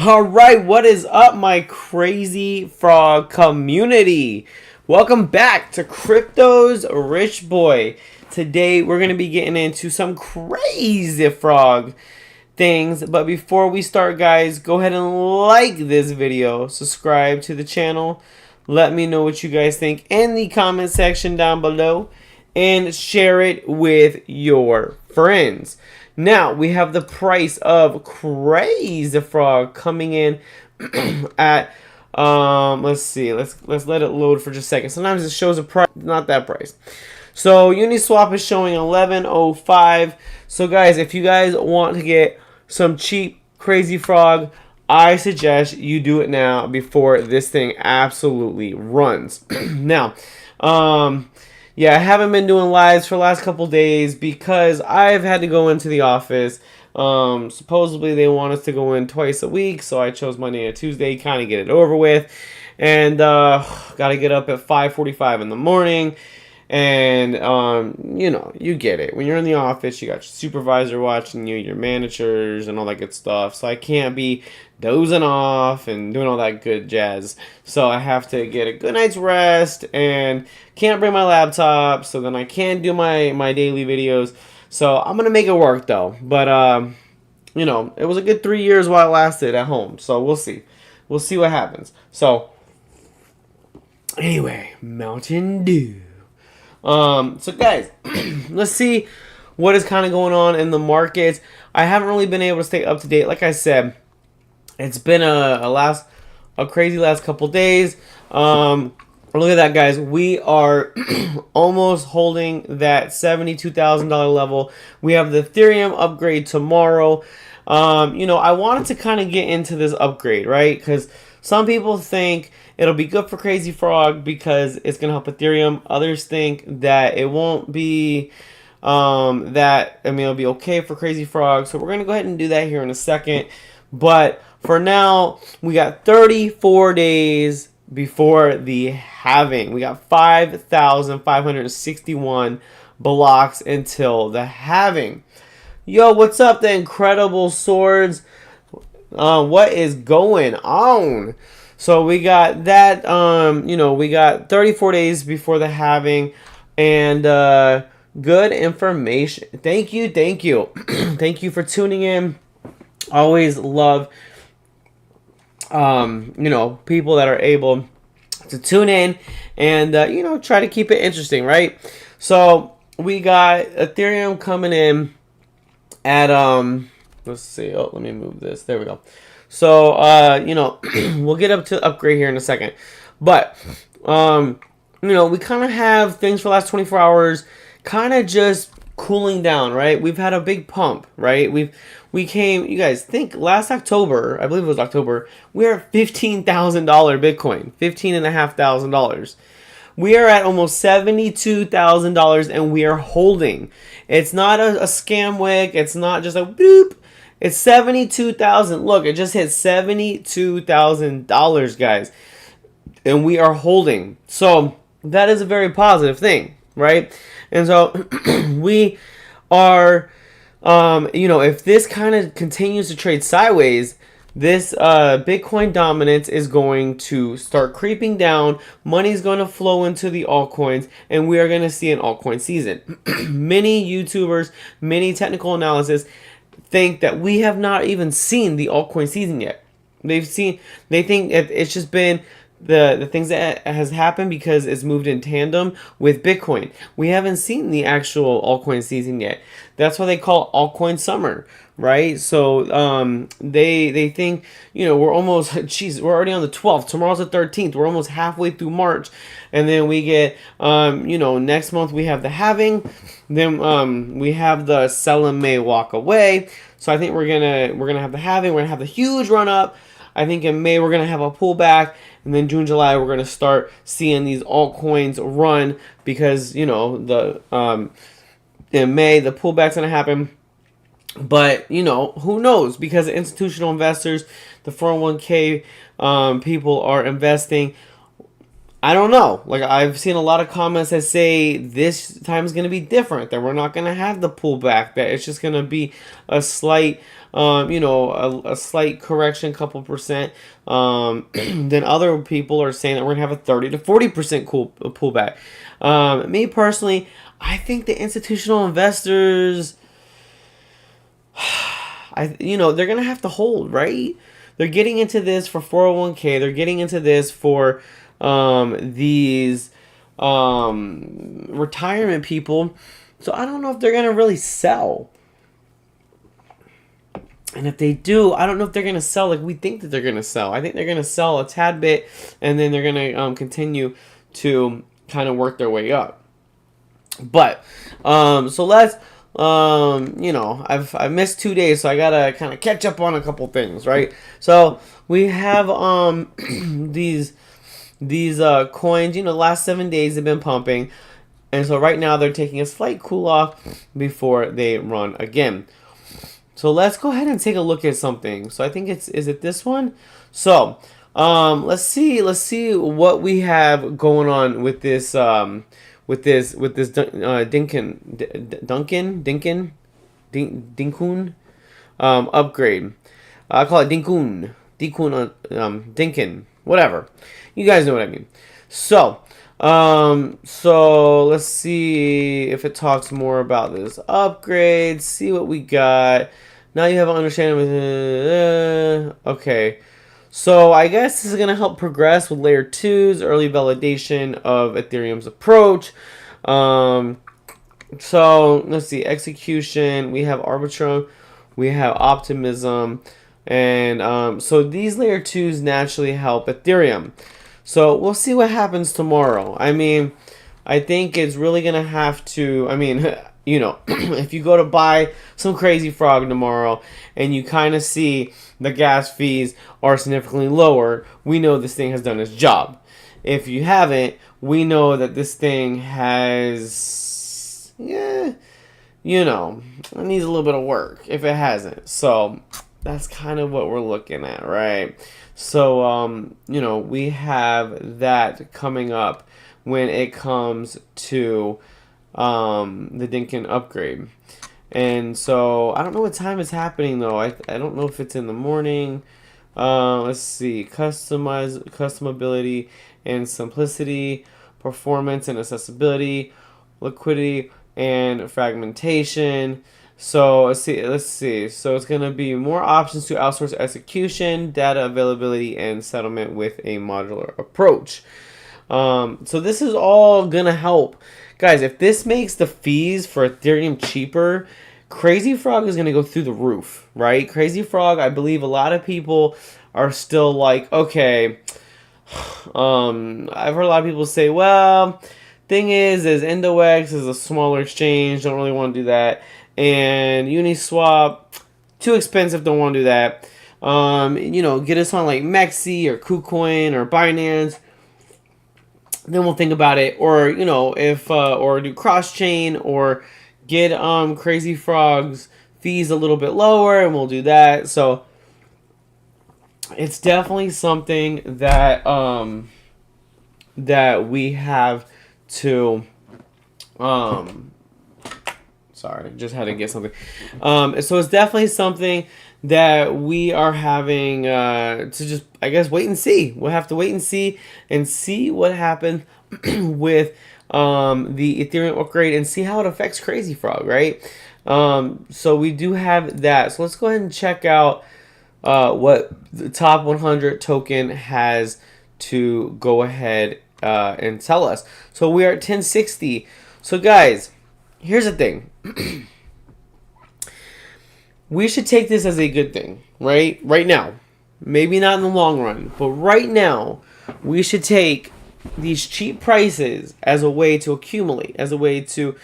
Alright, what is up, my crazy frog community? Welcome back to Crypto's Richboy. Today we're going to be getting into some crazy frog things. But before we start, guys, go ahead and like this video, subscribe to the channel, let me know what you guys think in the comment section down below, and share it with your friends. Now we have the price of Crazy Frog coming in at let's see, let's let it load for just a second. Sometimes it shows a price, not that price. So Uniswap is showing 11.05. So guys, if you guys want to get some cheap Crazy Frog, I suggest you do it now before this thing absolutely runs. Now, yeah, I haven't been doing lives for the last couple days because I've had to go into the office. Supposedly they want us to go in twice a week, so I chose Monday and Tuesday, kind of get it over with. And got to get up at 5:45 in the morning. And, you know, you get it. When you're in the office, you got your supervisor watching you, your managers, and all that good stuff. So I can't be dozing off and doing all that good jazz. So I have to get a good night's rest and can't bring my laptop. So then I can't do my daily videos. So I'm going to make it work, though. But, you know, it was a good 3 years while it lasted at home. So we'll see. We'll see what happens. So, anyway, Mountain Dew. So guys, let's see what is kind of going on in the markets. I haven't really been able to stay up to date. Like I said, it's been a crazy last couple days. Look at that, guys. We are almost holding that $72,000 level. We have the Ethereum upgrade tomorrow. You know, I wanted to kind of get into this upgrade, right? Because some people think it'll be good for Crazy Frog because it's going to help Ethereum. Others think that it won't be, it'll be okay for Crazy Frog. So we're going to go ahead and do that here in a second. But for now, we got 34 days before the halving. We got 5,561 blocks until the halving. Yo, what's up, the Incredible Swords? What is going on? So we got that, you know, we got 34 days before the halving, and good information. Thank you. Thank you for tuning in. Always love, you know, people that are able to tune in and, you know, try to keep it interesting, right? So we got Ethereum coming in at, let's see. Oh, let me move this. There we go. So, you know, we'll get up to upgrade here in a second. But, you know, we kind of have things for the last 24 hours kind of just cooling down, right? We've had a big pump, right? We came, you guys think last October, I believe it was October, we were at $15,000 Bitcoin, $15,500. We are at almost $72,000 and we are holding. It's not a scam wick. It's not just a boop. It's $72,000. Look, it just hit $72,000, guys. And we are holding. So that is a very positive thing, right? And so we are, you know, if this kind of continues to trade sideways, this Bitcoin dominance is going to start creeping down. Money is going to flow into the altcoins, and we are going to see an altcoin season. Many YouTubers, many technical analysis think that we have not even seen the altcoin season yet. They think it's just been the things that has happened because it's moved in tandem with Bitcoin. We haven't seen the actual altcoin season yet. That's why they call altcoin summer, right? So they think, you know, we're almost, we're already on the 12th. Tomorrow's the 13th. We're almost halfway through March. And then we get, you know, next month we have the halving. Then we have the sell in May, walk away. So I think we're gonna have the halving. We're gonna have the huge run up. I think in May we're gonna have a pullback, and then June, July we're gonna start seeing these altcoins run because, you know, the in May the pullback's gonna happen. But, you know, who knows? Because institutional investors, the 401k people are investing. I don't know. Like, I've seen a lot of comments that say this time is going to be different, that we're not going to have the pullback, that it's just going to be a slight you know, a slight correction, couple percent. Then other people are saying that we're gonna have a 30 to 40% pullback. Me personally, I think the institutional investors, you know, they're gonna have to hold, right? They're getting into this for 401k. They're getting into this for these retirement people. So I don't know if they're gonna really sell. And if they do, I don't know if they're going to sell like we think that they're going to sell. I think they're going to sell a tad bit, and then they're going to continue to kind of work their way up. But, so let's, you know, I've missed 2 days, so I got to kind of catch up on a couple things, right? So we have these coins, you know, the last 7 days have been pumping. And so right now they're taking a slight cool off before they run again. So let's go ahead and take a look at something. So I think is it this one? So let's see what we have going on with this Duncan upgrade. I call it Dinkin, whatever. You guys know what I mean. So so let's see if it talks more about this upgrade. See what we got. Now you have an understanding of okay. So I guess this is gonna help progress with layer 2's early validation of Ethereum's approach. So let's see, execution. We have Arbitrum, we have Optimism, and so these layer 2's naturally help Ethereum. So we'll see what happens tomorrow. I mean, I think it's really going to have to, I mean, you know, if you go to buy some Crazy Frog tomorrow and you kind of see the gas fees are significantly lower, we know this thing has done its job. If you haven't, we know that this thing has, yeah, you know, it needs a little bit of work if it hasn't. So that's kind of what we're looking at, right? So, you know, we have that coming up when it comes to the Dinkin upgrade. And so, I don't know what time it's happening, though. I don't know if it's in the morning. Let's see. Customability and simplicity, performance and accessibility, liquidity and fragmentation. So let's see. So it's going to be more options to outsource execution, data availability, and settlement with a modular approach. So this is all going to help. Guys, if this makes the fees for Ethereum cheaper, Crazy Frog is going to go through the roof, right? Crazy Frog, I believe a lot of people are still like, okay, I've heard a lot of people say, well, thing is Endox is a smaller exchange, don't really want to do that. And Uniswap, too expensive, don't want to do that. You know, get us on like Mexi or KuCoin or Binance. Then we'll think about it. Or, you know, if or do cross chain or get Crazy Frog's fees a little bit lower, and we'll do that. So it's definitely something that that we have to sorry, just had to get something. So it's definitely something that we are having to just, I guess, wait and see. We'll have to wait and see what happens with the Ethereum upgrade and see how it affects Crazy Frog, right? So we do have that. So let's go ahead and check out what the top 100 token has to go ahead and tell us. So we are at 1060. So guys, here's the thing. We should take this as a good thing, right? Right now. Maybe not in the long run, but right now, we should take these cheap prices as a way to accumulate, as a way to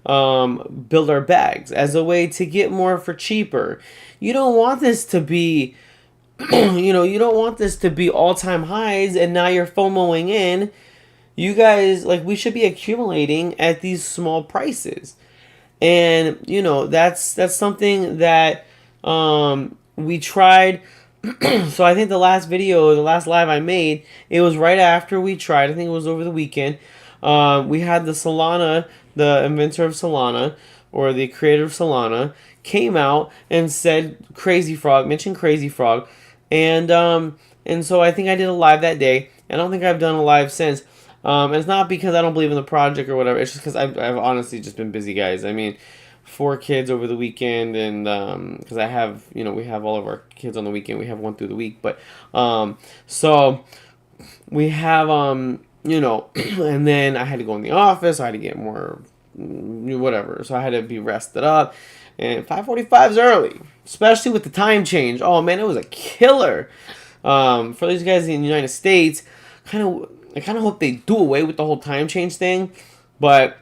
build our bags, as a way to get more for cheaper. You don't want this to be, you know, you don't want this to be all-time highs and now you're FOMOing in. You guys, like, we should be accumulating at these small prices. And, you know, that's something that we tried. So I think the last live I made, it was right after we tried. I think it was over the weekend. We had the Solana, the inventor of Solana, or the creator of Solana, came out and said Crazy Frog, mentioned Crazy Frog, and so I think I did a live that day. I don't think I've done a live since. And it's not because I don't believe in the project or whatever. It's just because I've honestly just been busy, guys. I mean, 4 kids over the weekend, and because I have, we have all of our kids on the weekend. We have one through the week, but so we have and then I had to go in the office. I had to get more whatever, so I had to be rested up. And 5:45 is early, especially with the time change. Oh man, it was a killer. For these guys in the United States, I kind of hope they do away with the whole time change thing, but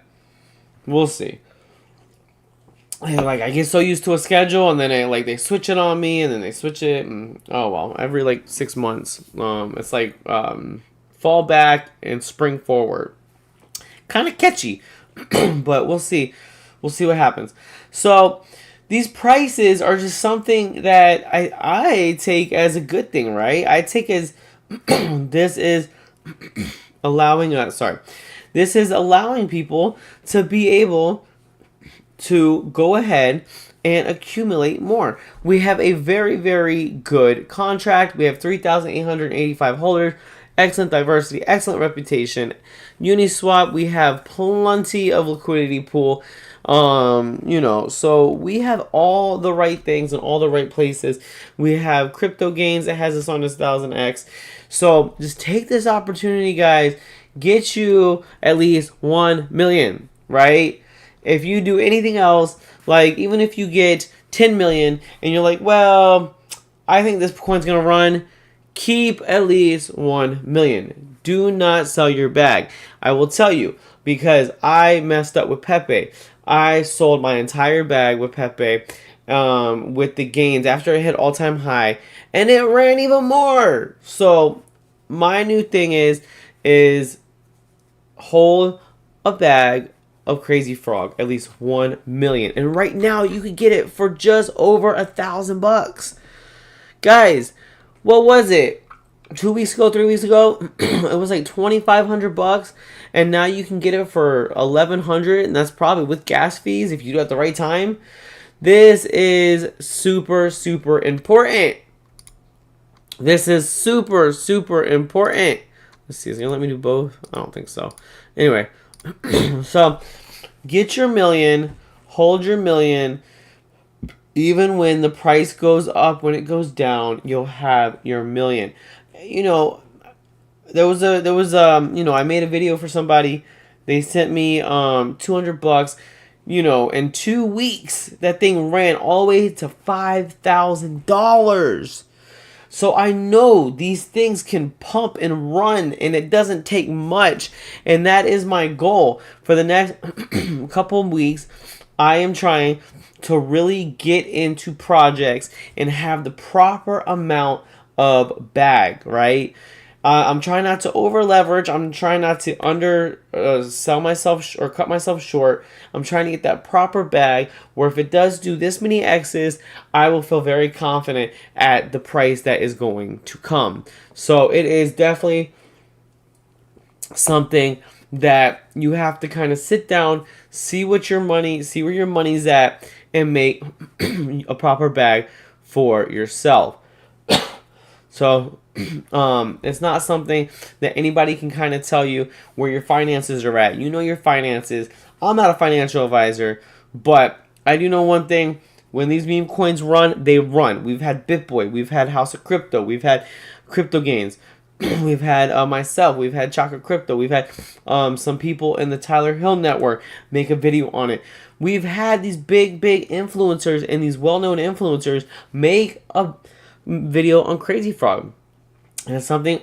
we'll see. And I get so used to a schedule, and then they switch it on me, and then they switch it, and oh well, every 6 months, it's fall back and spring forward. Kind of catchy, but we'll see. We'll see what happens. So these prices are just something that I take as a good thing, right? I take as this is allowing people to be able to go ahead and accumulate more. We have a very, very good contract. We have 3,885 holders. Excellent diversity, excellent reputation. Uniswap, we have plenty of liquidity pool. So we have all the right things in all the right places. We have crypto gains that has us on this 1000x. So just take this opportunity, guys. Get you at least 1 million, right? If you do anything else, even if you get 10 million and you're like, well, I think this coin's gonna run, keep at least 1 million. Do not sell your bag. I will tell you, because I messed up with Pepe. I sold my entire bag with Pepe with the gains after it hit all-time high, and it ran even more. So my new thing is hold a bag of Crazy Frog, at least 1 million. And right now you could get it for just over $1,000. Guys, what was it? 2 weeks ago, 3 weeks ago, it was like $2,500, and now you can get it for $1,100, and that's probably with gas fees if you do it at the right time. This is super, super important. This is super, super important. Let's see, is it gonna let me do both? I don't think so. Anyway, so get your million, hold your million. Even when the price goes up, when it goes down, you'll have your million. There was I made a video for somebody. They sent me $200. In 2 weeks, that thing ran all the way to $5,000. So I know these things can pump and run, and it doesn't take much. And that is my goal for the next couple of weeks. I am trying to really get into projects and have the proper amount of bag, right? I'm trying not to over leverage. I'm trying not to sell myself or cut myself short. I'm trying to get that proper bag where if it does do this many X's, I will feel very confident at the price that is going to come. So it is definitely something that you have to kind of sit down, see where your money's at, and make a proper bag for yourself. So it's not something that anybody can kind of tell you where your finances are at. You know your finances. I'm not a financial advisor, but I do know one thing. When these meme coins run, they run. We've had BitBoy. We've had House of Crypto. We've had Crypto Gains. We've had myself. We've had Chocolate Crypto. We've had some people in the Tyler Hill network make a video on it. We've had these big influencers and these well-known influencers make a video on Crazy Frog. And it's something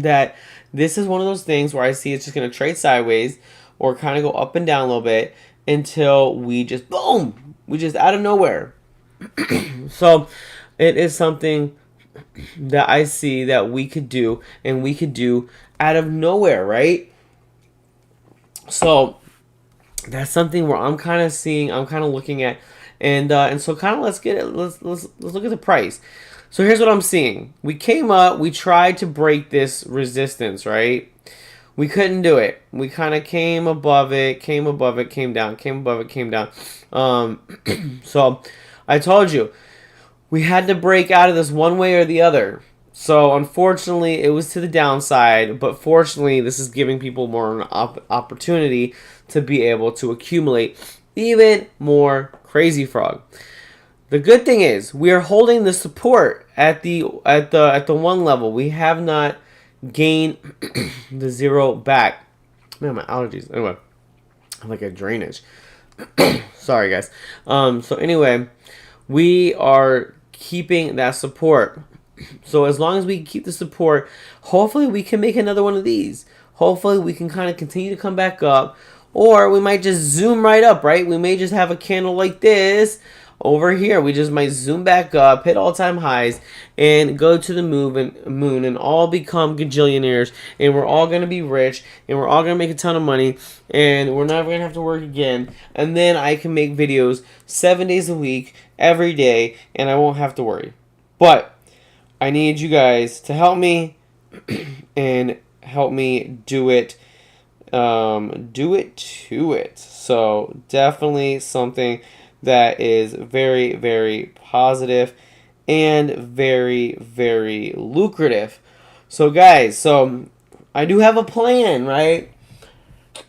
that this is one of those things where I see it's just going to trade sideways or kind of go up and down a little bit until we just, boom, we just out of nowhere. So it is something that I see that we could do, and we could do out of nowhere, right? So that's something where I'm kind of seeing, I'm kind of looking at, and so kind of let's look at the price. So here's what I'm seeing. We came up, we tried to break this resistance, right? We couldn't do it. We kind of came above it, came down, came above it, came down. So I told you, we had to break out of this one way or the other. So unfortunately, it was to the downside, but fortunately, this is giving people more opportunity to be able to accumulate even more Crazy Frog. The good thing is we are holding the support at the 1 level. We have not gained the 0 back. Man, my allergies. Anyway, I'm like a drainage. Sorry, guys. So anyway, we are keeping that support. So as long as we keep the support, hopefully we can make another one of these. Hopefully we can kind of continue to come back up, or we might just zoom right up, right? We may just have a candle like this over here. We just might zoom back up, hit all-time highs, and go to the moon and all become gajillionaires, and we're all going to be rich, and we're all going to make a ton of money, and we're never going to have to work again. And then I can make videos 7 days a week, every day, and I won't have to worry. But I need you guys to help me and help me do it. Do it to it. So definitely something that is very, very positive and very, very lucrative. So guys, so I do have a plan, right?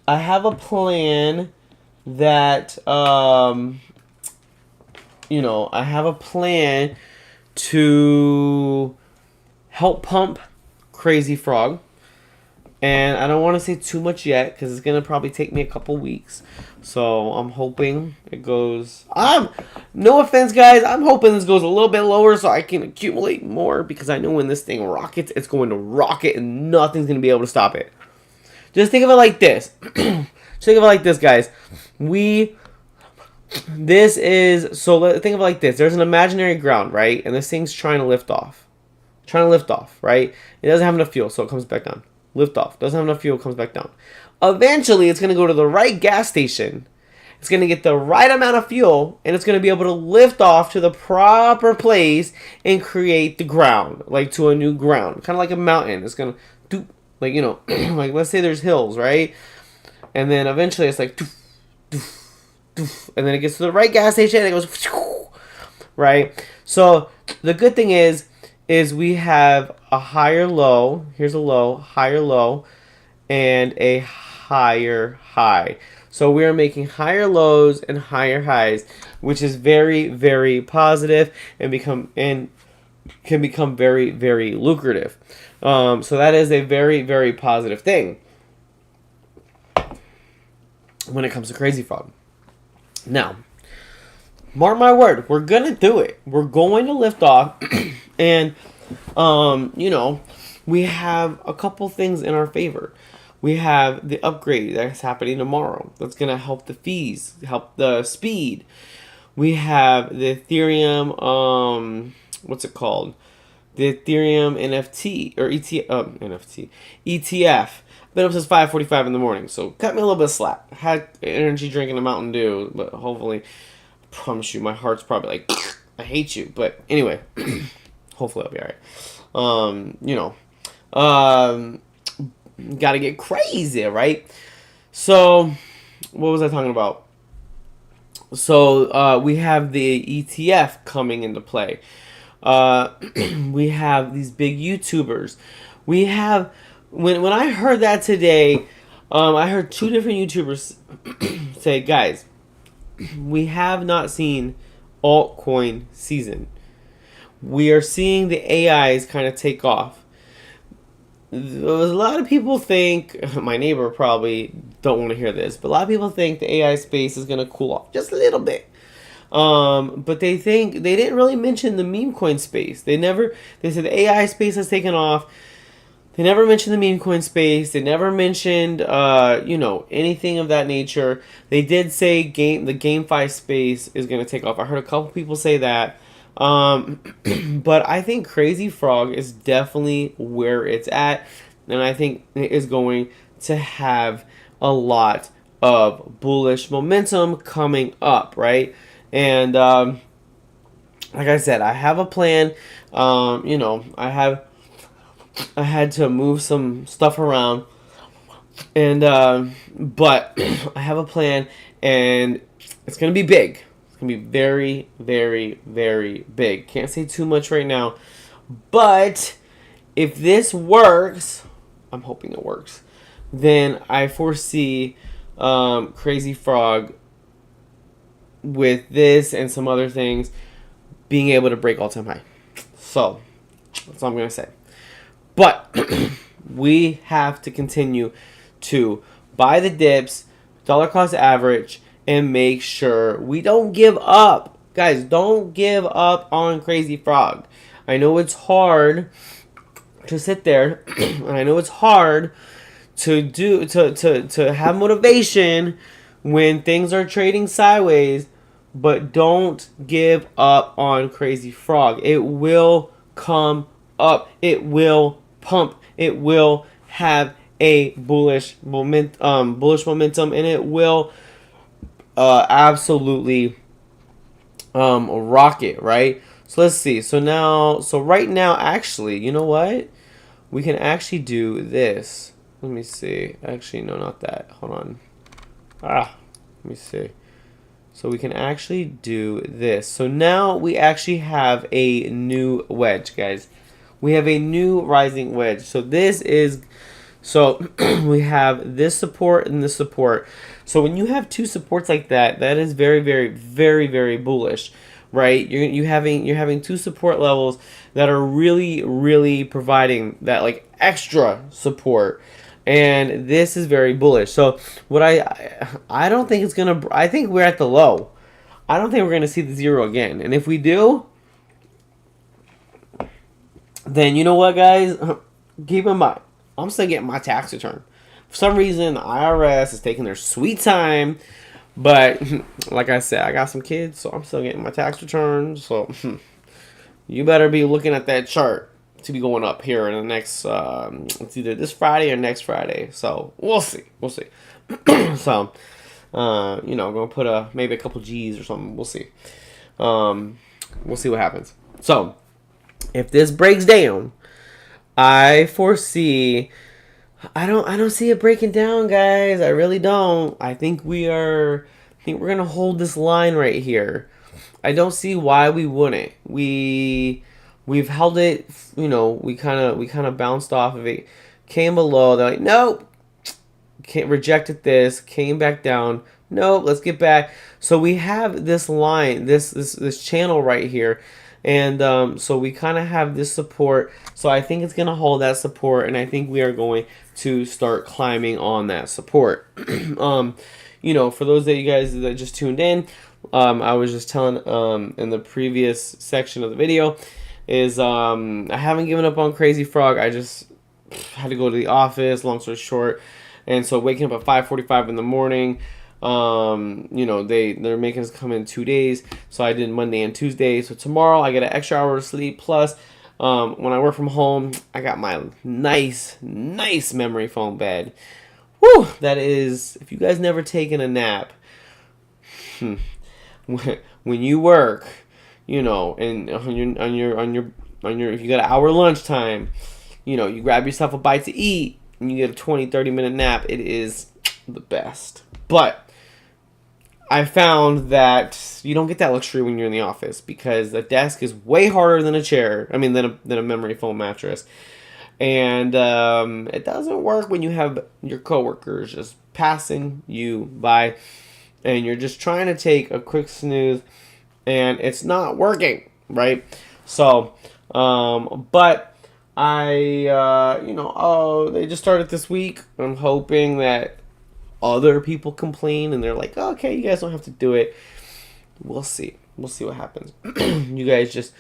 I have a plan that, you know, I have a plan to help pump Crazy Frog. And I don't want to say too much yet because it's going to probably take me a couple weeks. So I'm hoping it goes... no offense, guys. I'm hoping this goes a little bit lower so I can accumulate more, because I know when this thing rockets, it's going to rocket and nothing's going to be able to stop it. Just think of it like this. Just think of it like this, guys. Think of it like this. There's an imaginary ground, right? And this thing's trying to lift off. Right? It doesn't have enough fuel, so it comes back down. Lift off. Doesn't have enough fuel, comes back down. Eventually, it's going to go to the right gas station. It's going to get the right amount of fuel, and it's going to be able to lift off to the proper place and create the ground, like to a new ground. Kind of like a mountain. It's going to do, like, you know, like let's say there's hills, right? And then eventually it's like, doof, doof, doof, and then it gets to the right gas station and it goes, right? So the good thing is we have a higher low. Here's a low, higher low, and a higher high. So we are making higher lows and higher highs, which is very, very positive and can become very, very lucrative. So that is a very, very positive thing when it comes to Crazy Frog. Now, mark my word, we're gonna do it. We're going to lift off, and you know, we have a couple things in our favor. We have the upgrade that's happening tomorrow. That's gonna help the fees, help the speed. We have the Ethereum, what's it called? The Ethereum NFT or ETF. Been up since 5:45 in the morning, so cut me a little bit of slack. Had energy drink and a Mountain Dew, but hopefully, I promise you, my heart's probably like, I hate you. But anyway, hopefully I'll be alright. You know, gotta get crazy, right? So, what was I talking about? So we have the ETF coming into play. We have these big YouTubers. We have, when I heard that today, I heard 2 different YouTubers say, guys, we have not seen altcoin season. We are seeing the AIs kind of take off. A lot of people think, my neighbor probably don't want to hear this, but a lot of people think the AI space is going to cool off just a little bit. But they didn't really mention the meme coin space. They said the AI space has taken off. They never mentioned the meme coin space. They never mentioned, you know, anything of that nature. They did say the GameFi space is going to take off. I heard a couple people say that. But I think Crazy Frog is definitely where it's at, and I think it is going to have a lot of bullish momentum coming up, right? And like I said, I have a plan. You know, I had to move some stuff around, and but I have a plan, and it's gonna be big. It's going to be very, very, very big. Can't say too much right now. But if this works, I'm hoping it works, then I foresee Crazy Frog with this and some other things being able to break all-time high. So, that's all I'm going to say. But we have to continue to buy the dips, dollar cost average, and make sure we don't give up. Guys, don't give up on Crazy Frog. I know it's hard to sit there, and I know it's hard to have motivation when things are trading sideways, but don't give up on Crazy Frog. It will come up. It will pump. It will have a bullish momentum, and it will absolutely rock it, right? So let's see. So right now, actually, you know what? We can actually do this. Let me see. Actually, no, not that. Hold on. Let me see. So we can actually do this. So now we actually have a new wedge, guys. We have a new rising wedge. So this is, so we have this support and this support. So when you have two supports like that, that is very, very, very, very bullish, right? You're having two support levels that are really, really providing that like extra support. And this is very bullish. So what I don't think it's gonna. I think we're at the low. I don't think we're gonna see the zero again. And if we do, then you know what, guys? Keep in mind, I'm still getting my tax return. For some reason, the IRS is taking their sweet time. But like I said, I got some kids, so I'm still getting my tax return. So you better be looking at that chart to be going up here in the next, it's either this Friday or next Friday. So we'll see. So, you know, I'm going to put maybe a couple G's or something. We'll see. We'll see what happens. So if this breaks down, I foresee, I don't see it breaking down, guys. I really don't. I think we're going to hold this line right here. I don't see why we wouldn't. We've held it, you know, we kind of bounced off of it, came below, they're like, nope, rejected this, came back down, nope, let's get back. So we have this line, this channel right here, and so we kind of have this support. So I think it's going to hold that support, and I think we are going to start climbing on that support. You know, for those of you guys that just tuned in, I was just telling in the previous section of the video, is I haven't given up on Crazy Frog. I just had to go to the office, long story short. And so waking up at 5:45 in the morning, you know, they're making us come in 2 days. So I did Monday and Tuesday. So tomorrow I get an extra hour of sleep. Plus, when I work from home, I got my nice memory foam bed. Whew, that is, if you guys never taken a nap, when you work, you know, and on your if you got an hour lunchtime, you know, you grab yourself a bite to eat and you get a 20-30 minute nap, it is the best. But I found that you don't get that luxury when you're in the office, because the desk is way harder than a chair. I mean, than a memory foam mattress. And it doesn't work when you have your coworkers just passing you by and you're just trying to take a quick snooze and it's not working, right? So, but I, you know, oh, they just started this week. I'm hoping that other people complain and they're like, oh, okay, you guys don't have to do it. We'll see. We'll see what happens. You guys just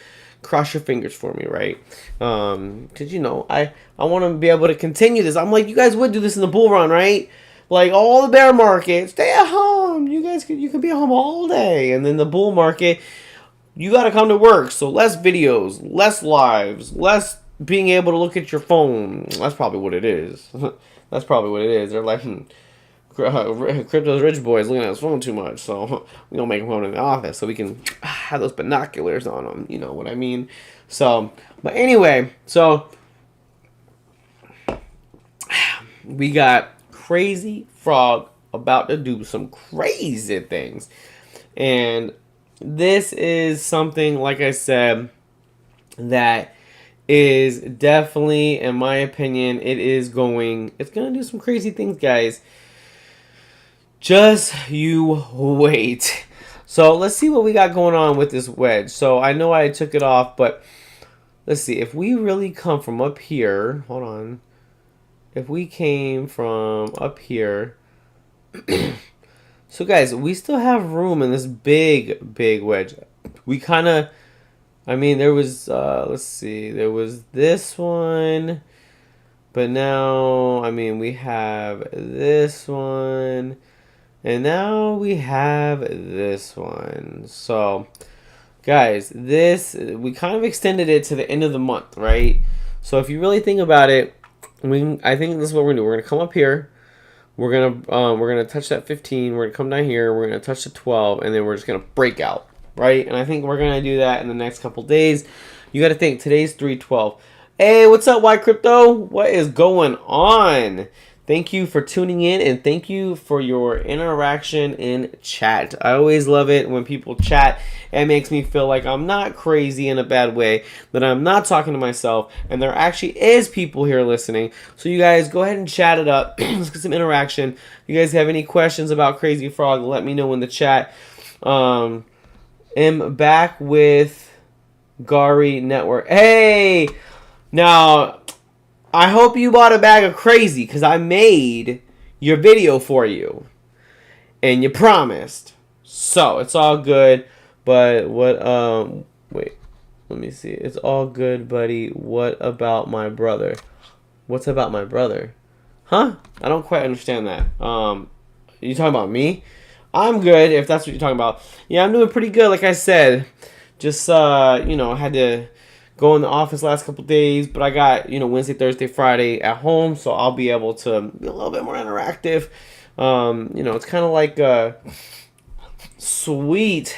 cross your fingers for me, right? Because, you know, I want to be able to continue this. I'm like, you guys would do this in the bull run, right? Like all the bear market, stay at home. You guys you can be at home all day. And then the bull market, you got to come to work. So less videos, less lives, less being able to look at your phone. That's probably what it is. That's probably what it is. They're like, Crypto's Richboy is looking at his phone too much. So we don't make him come in the office so we can have those binoculars on him. You know what I mean? So, but anyway, so we got Crazy Frog about to do some crazy things. And this is something, like I said, that is definitely, in my opinion, it's going to do some crazy things, guys. Just you wait. So let's see what we got going on with this wedge. So I know I took it off, but let's see. If we really come from up here, hold on. If we came from up here, so guys, we still have room in this big wedge. We kind of, I mean, there was, let's see, there was this one, but now, I mean, we have this one, and now we have this one. So, guys, this, we kind of extended it to the end of the month, right? So if you really think about it, I think this is what we're gonna do. We're gonna come up here. We're gonna touch that 15. We're gonna come down here. We're gonna touch the 12, and then we're just gonna break out, right? And I think we're gonna do that in the next couple days. You got to think today's 3/12. Hey, what's up, White Crypto? What is going on? Thank you for tuning in, and thank you for your interaction in chat. I always love it when people chat. It makes me feel like I'm not crazy in a bad way, that I'm not talking to myself, and there actually is people here listening. So you guys, go ahead and chat it up. Let's get some interaction. If you guys have any questions about Crazy Frog, let me know in the chat. Am back with Gari Network. Hey! Now, I hope you bought a bag of crazy, because I made your video for you. And you promised. So, it's all good. But what, wait. Let me see. It's all good, buddy. What about my brother? What's about my brother? Huh? I don't quite understand that. You talking about me? I'm good, if that's what you're talking about. Yeah, I'm doing pretty good, like I said. Just, you know, I had to go in the office last couple days, but I got, you know, Wednesday, Thursday, Friday at home, so I'll be able to be a little bit more interactive. You know, it's kind of like, sweet.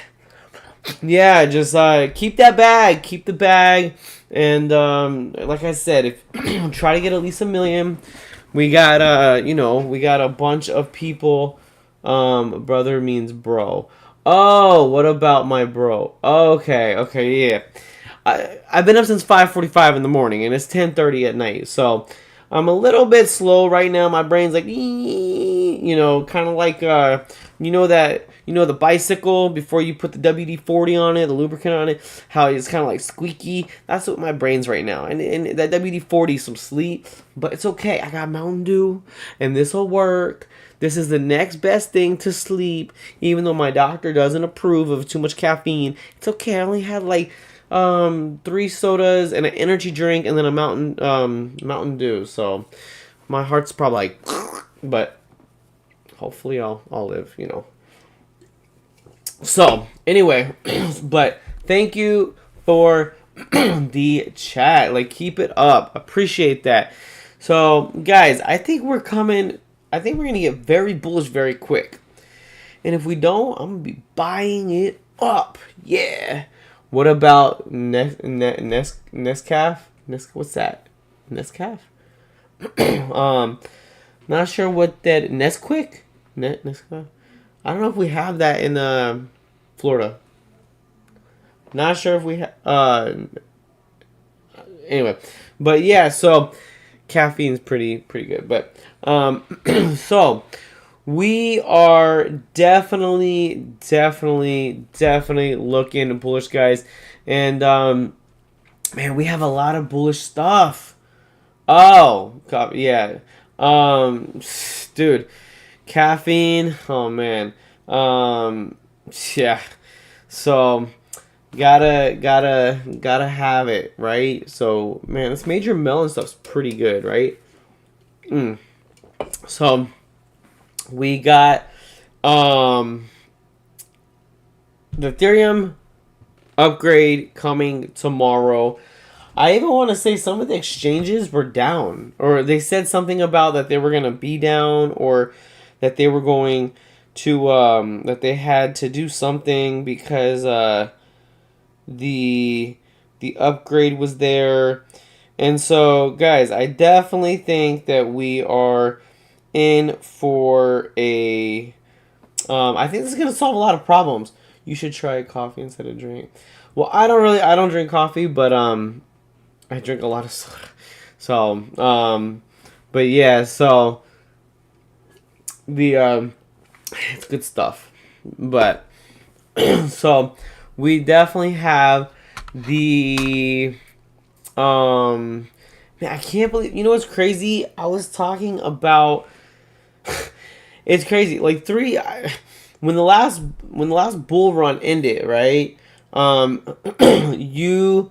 Yeah, just keep that bag, keep the bag, and like I said, if try to get at least 1 million. We got, you know, we got a bunch of people. Brother means bro. Oh, what about my bro? Okay, yeah. I've been up since 5:45 in the morning, and it's 10:30 at night, so I'm a little bit slow right now. My brain's like, you know, kind of like, you know the bicycle before you put the WD-40 on it, the lubricant on it, how it's kind of like squeaky. That's what my brain's right now, and that WD-40 is some sleep, but it's okay. I got Mountain Dew, and this will work. This is the next best thing to sleep, even though my doctor doesn't approve of too much caffeine. It's okay. I only had like 3 sodas and an energy drink, and then a Mountain Dew. So my heart's probably like, but hopefully I'll live, you know. So anyway, but thank you for the chat. Like, keep it up. Appreciate that. So guys, I think we're gonna get very bullish very quick. And if we don't, I'm gonna be buying it up. Yeah. What about Nescaf? What's that? Nescaf? Not sure what that Nesquik? Nescaf? I don't know if we have that in Florida. Not sure if we have. Anyway, but yeah. So caffeine's pretty good. But so we are definitely looking bullish, guys. And man, we have a lot of bullish stuff. Oh, yeah. Dude, caffeine. Oh man. Yeah. So gotta have it, right? So man, this major melon stuff's pretty good, right? So we got the Ethereum upgrade coming tomorrow. I even want to say some of the exchanges were down, or they said something about that they were going to be down, or that they were going to that they had to do something because the upgrade was there. And so guys, I definitely think that we are in for a I think this is going to solve a lot of problems. You should try coffee instead of drink. Well, I don't drink coffee, but I drink a lot of soda. So, but yeah, so the it's good stuff. But so we definitely have the man, I can't believe, you know what's crazy? I was talking about it's crazy. Like when the last bull run ended, right? You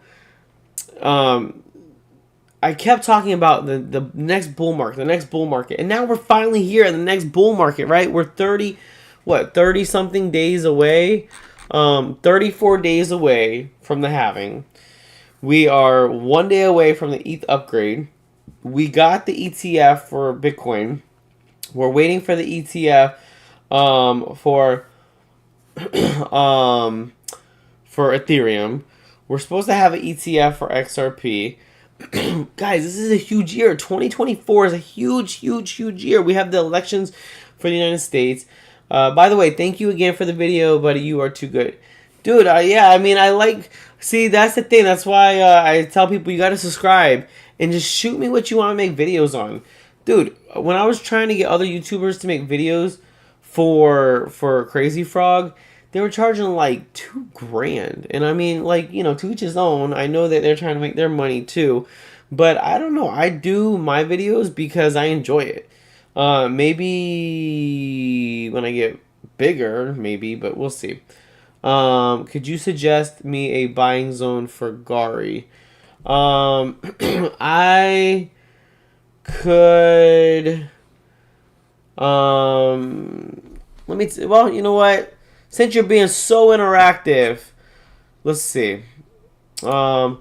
I kept talking about the next bull market, and now we're finally here at the next bull market, right? We're 30 something days away, 34 days away from the halving. We are 1 day away from the ETH upgrade. We got the ETF for Bitcoin. We're waiting for the ETF for Ethereum. We're supposed to have an ETF for XRP. Guys, this is a huge year. 2024 is a huge year. We have the elections for the United States. By the way, thank you again for the video, buddy. You are too good. Dude, yeah, I mean, see, that's the thing. That's why I tell people you got to subscribe and just shoot me what you want to make videos on. Dude, when I was trying to get other YouTubers to make videos for Crazy Frog, they were charging like $2,000. And I mean, like, you know, to each his own. I know that they're trying to make their money too. But I don't know. I do my videos because I enjoy it. Maybe when I get bigger, maybe, but we'll see. Could you suggest me a buying zone for Gari? I could, well, you know what? Since you're being so interactive, let's see. Let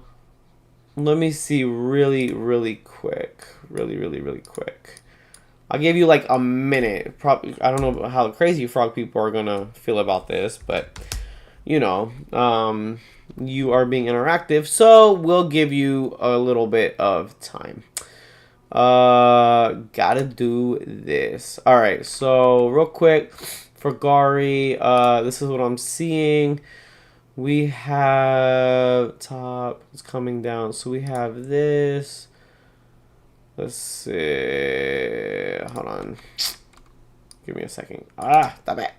me see really quick. Really quick. I'll give you like a minute. Probably, I don't know how the Crazy Frog people are gonna feel about this, but you know, you are being interactive, so we'll give you a little bit of time. Gotta do this. All right, so real quick for Gari, this is what I'm seeing. We have top, it's coming down, so we have this. Let's see. Hold on. Give me a second. Stop it.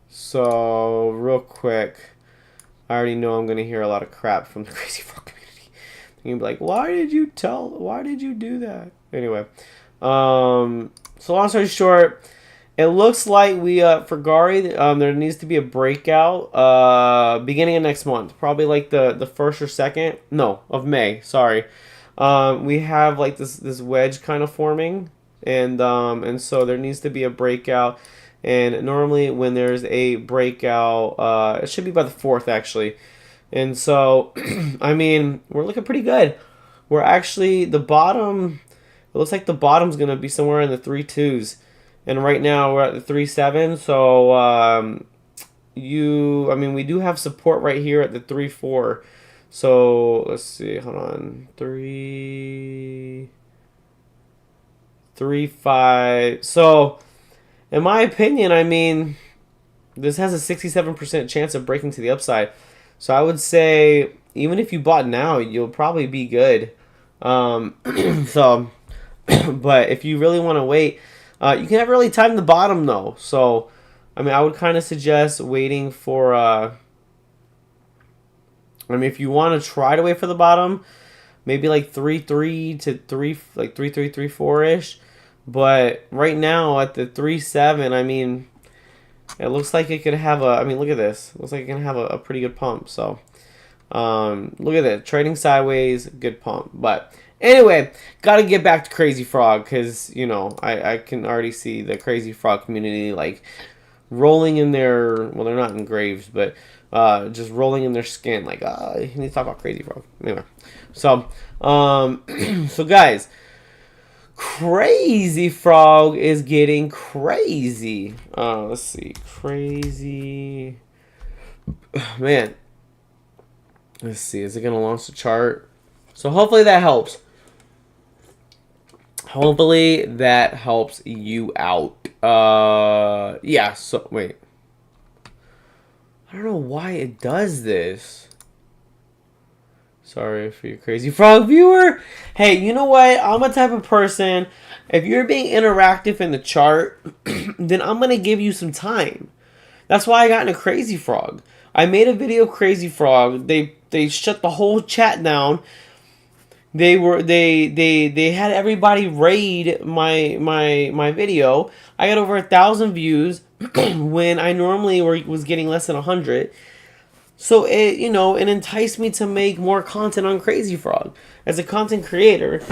So, real quick, I already know I'm gonna hear a lot of crap from the Crazy Frog community. You're gonna be like, why did you do that? Anyway, so long story short, it looks like we for Gari, there needs to be a breakout beginning of next month, probably like the 1st or 2nd, no, of May. Sorry. We have like this wedge kind of forming, and so there needs to be a breakout. And normally when there's a breakout, it should be by the 4th actually. And so, I mean, we're looking pretty good. We're actually the bottom. It looks like the bottom's gonna be somewhere in the 3.2s, and right now we're at the 3.7. So I mean, we do have support right here at the 3.4. So let's see, hold on, 3.5. So in my opinion, I mean, this has a 67% chance of breaking to the upside. So I would say even if you bought now, you'll probably be good. So, but if you really want to wait, you can never really time the bottom though. So, I mean, I would kind of suggest waiting for. I mean, if you want to try to wait for the bottom, maybe like 3.3 to 3.3, 3.4-ish. But right now at the 3.7, I mean, it looks like it could have a. I mean, look at this. It looks like it can have a pretty good pump. So, look at that, trading sideways, good pump. But anyway, gotta get back to Crazy Frog because you know I can already see the Crazy Frog community like rolling in their, well, they're not in graves, but just rolling in their skin like, you need to talk about Crazy Frog. Anyway, so so guys, Crazy Frog is getting crazy. Let's see, crazy, man. Let's see, is it gonna launch the chart? So hopefully that helps. Hopefully that helps you out. Yeah, so wait. I don't know why it does this. Sorry for your Crazy Frog viewer. Hey, you know what? I'm a type of person, if you're being interactive in the chart, then I'm going to give you some time. That's why I got into Crazy Frog. I made a video Crazy Frog. They shut the whole chat down. They had everybody raid my video. I got over 1,000 views when I normally was getting less than 100. So it it enticed me to make more content on Crazy Frog. As a content creator,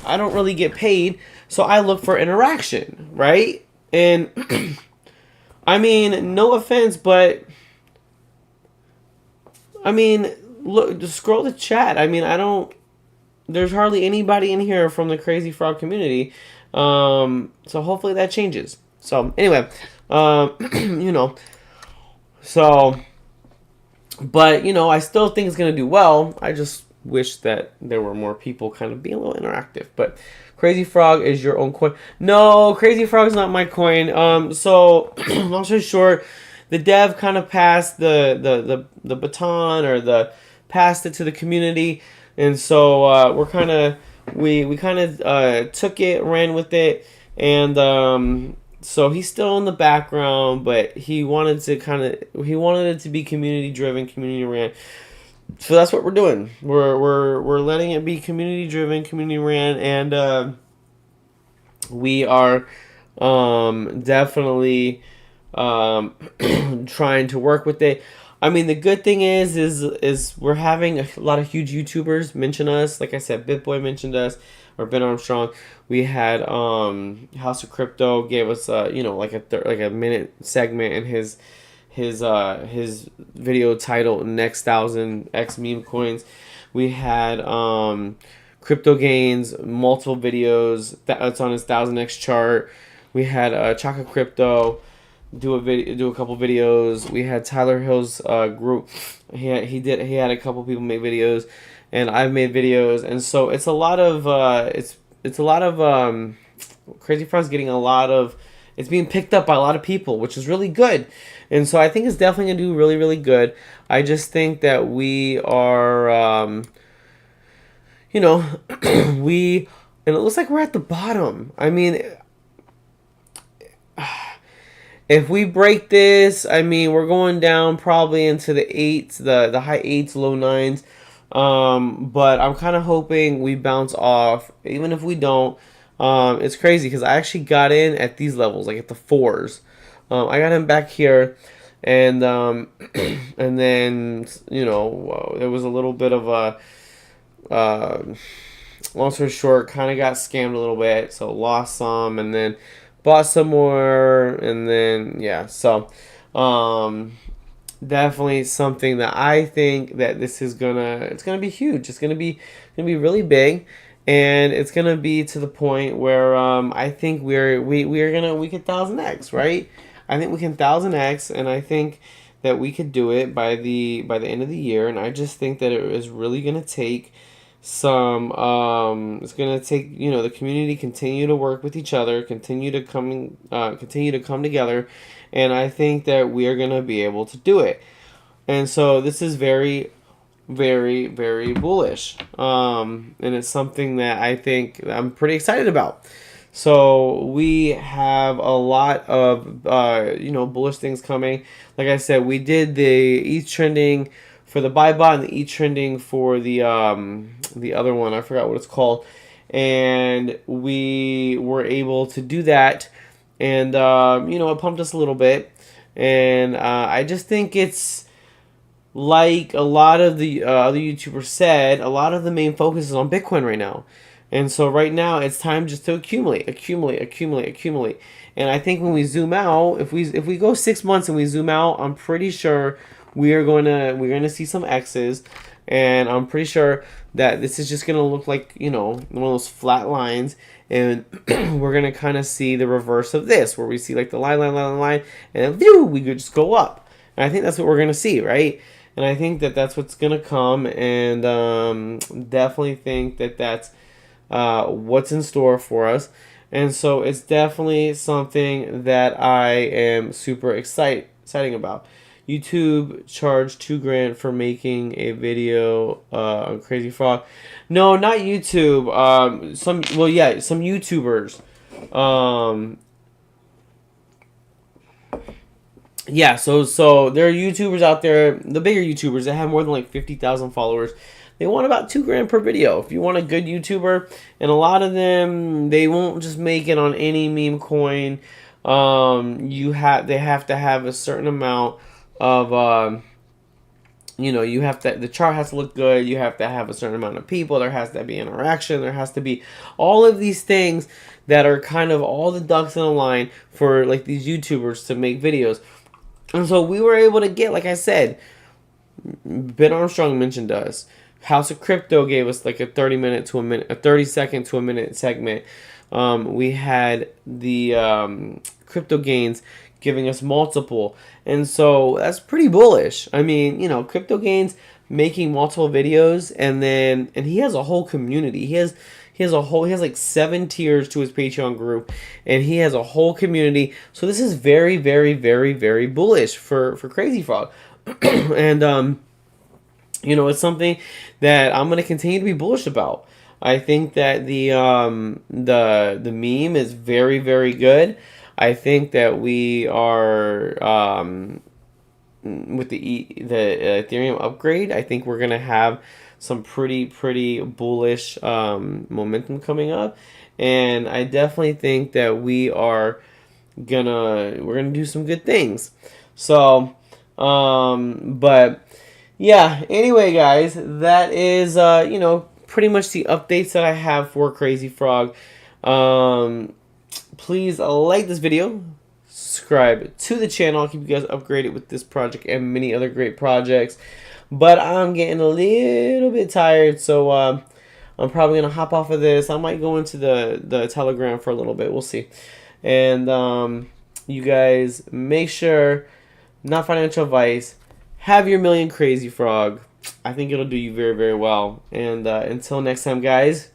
I don't really get paid, so I look for interaction, right? And I mean, no offense, but I mean, look, just scroll the chat. I mean, I don't. There's hardly anybody in here from the Crazy Frog community, so hopefully that changes. So anyway, so. But, I still think it's going to do well. I just wish that there were more people kind of being a little interactive. But Crazy Frog is your own coin. No, Crazy Frog is not my coin. So, long story short, the dev kind of passed the baton, or passed it to the community. And so we kind of took it, ran with it. And so he's still in the background, but he wanted it to be community driven, community ran. So that's what we're doing. We're letting it be community driven, community ran, and we are definitely trying to work with it. I mean, the good thing is we're having a lot of huge YouTubers mention us. Like I said, Bitboy mentioned us, or Ben Armstrong. We had House of Crypto gave us like a minute segment in his video titled Next 1,000 X Meme Coins. We had Crypto Gains, multiple videos that's on his 1,000X chart. We had Chaka Crypto do a couple videos. We had Tyler Hill's group. He had a couple people make videos, and I've made videos, and so it's a lot of Crazy Frog's getting a lot of, it's being picked up by a lot of people, which is really good. And so I think it's definitely gonna do really, really good. I just think that we are and it looks like we're at the bottom. I mean, if we break this, I mean, we're going down probably into the 8s, the high 8s, low 9s. But I'm kind of hoping we bounce off. Even if we don't, it's crazy because I actually got in at these levels, like at the 4s. I got in back here, and and then there was a little bit of a long story short, kind of got scammed a little bit, so lost some, and then bought some more, and then yeah, so definitely something that I think that this is it's gonna be huge. It's gonna be really big, and it's gonna be to the point where I think we can 1,000x, right? I think we can 1,000x, and I think that we could do it by the end of the year. And I just think that it is really gonna take some it's gonna take the community continue to work with each other, continue to come together, and I think that we are gonna be able to do it. And so this is very, very, very bullish, and it's something that I think I'm pretty excited about. So we have a lot of bullish things coming. Like I said, we did the ETH trending for the buy bot and the ETH trending for the other one. I forgot what it's called, and we were able to do that, and it pumped us a little bit. And I just think it's like a lot of the other YouTubers said, a lot of the main focus is on Bitcoin right now. And so right now it's time just to accumulate. And I think when we zoom out, if we go 6 months and we zoom out, I'm pretty sure we're gonna see some X's, and I'm pretty sure that this is just gonna look like one of those flat lines, and we're gonna kind of see the reverse of this, where we see like the line, and then we could just go up. And I think that's what we're gonna see, right? And I think that that's what's gonna come, and definitely think that that's what's in store for us. And so it's definitely something that I am super exciting about. YouTube charged $2,000 for making a video on Crazy Frog. No, not YouTube. Some YouTubers. Yeah, so there are YouTubers out there, the bigger YouTubers that have more than like 50,000 followers. They want about $2,000 per video. If you want a good YouTuber, and a lot of them, they won't just make it on any meme coin. They have to have a certain amount of you have to, the chart has to look good. You have to have a certain amount of people. There has to be interaction. There has to be all of these things that are kind of all the ducks in a line for like these YouTubers to make videos. And so we were able to get, like I said, Ben Armstrong mentioned us. House of Crypto gave us like a 30 second to a minute segment. We had the Crypto Gains giving us multiple, and so that's pretty bullish. I mean, Crypto Gains making multiple videos, and he has a whole community. He has like 7 tiers to his Patreon group, and he has a whole community. So this is very, very, very, very bullish for Crazy Frog. And it's something that I'm going to continue to be bullish about. I think that the meme is very, very good. I think that we are with the Ethereum upgrade. I think we're going to have some pretty bullish momentum coming up, and I definitely think that we're gonna do some good things. So, but yeah. Anyway, guys, that is pretty much the updates that I have for Crazy Frog. Please like this video, subscribe to the channel. I'll keep you guys upgraded with this project and many other great projects. But I'm getting a little bit tired, so I'm probably going to hop off of this. I might go into the Telegram for a little bit. We'll see. And you guys, make sure, not financial advice, have your million Crazy Frog. I think it'll do you very, very well. And until next time, guys,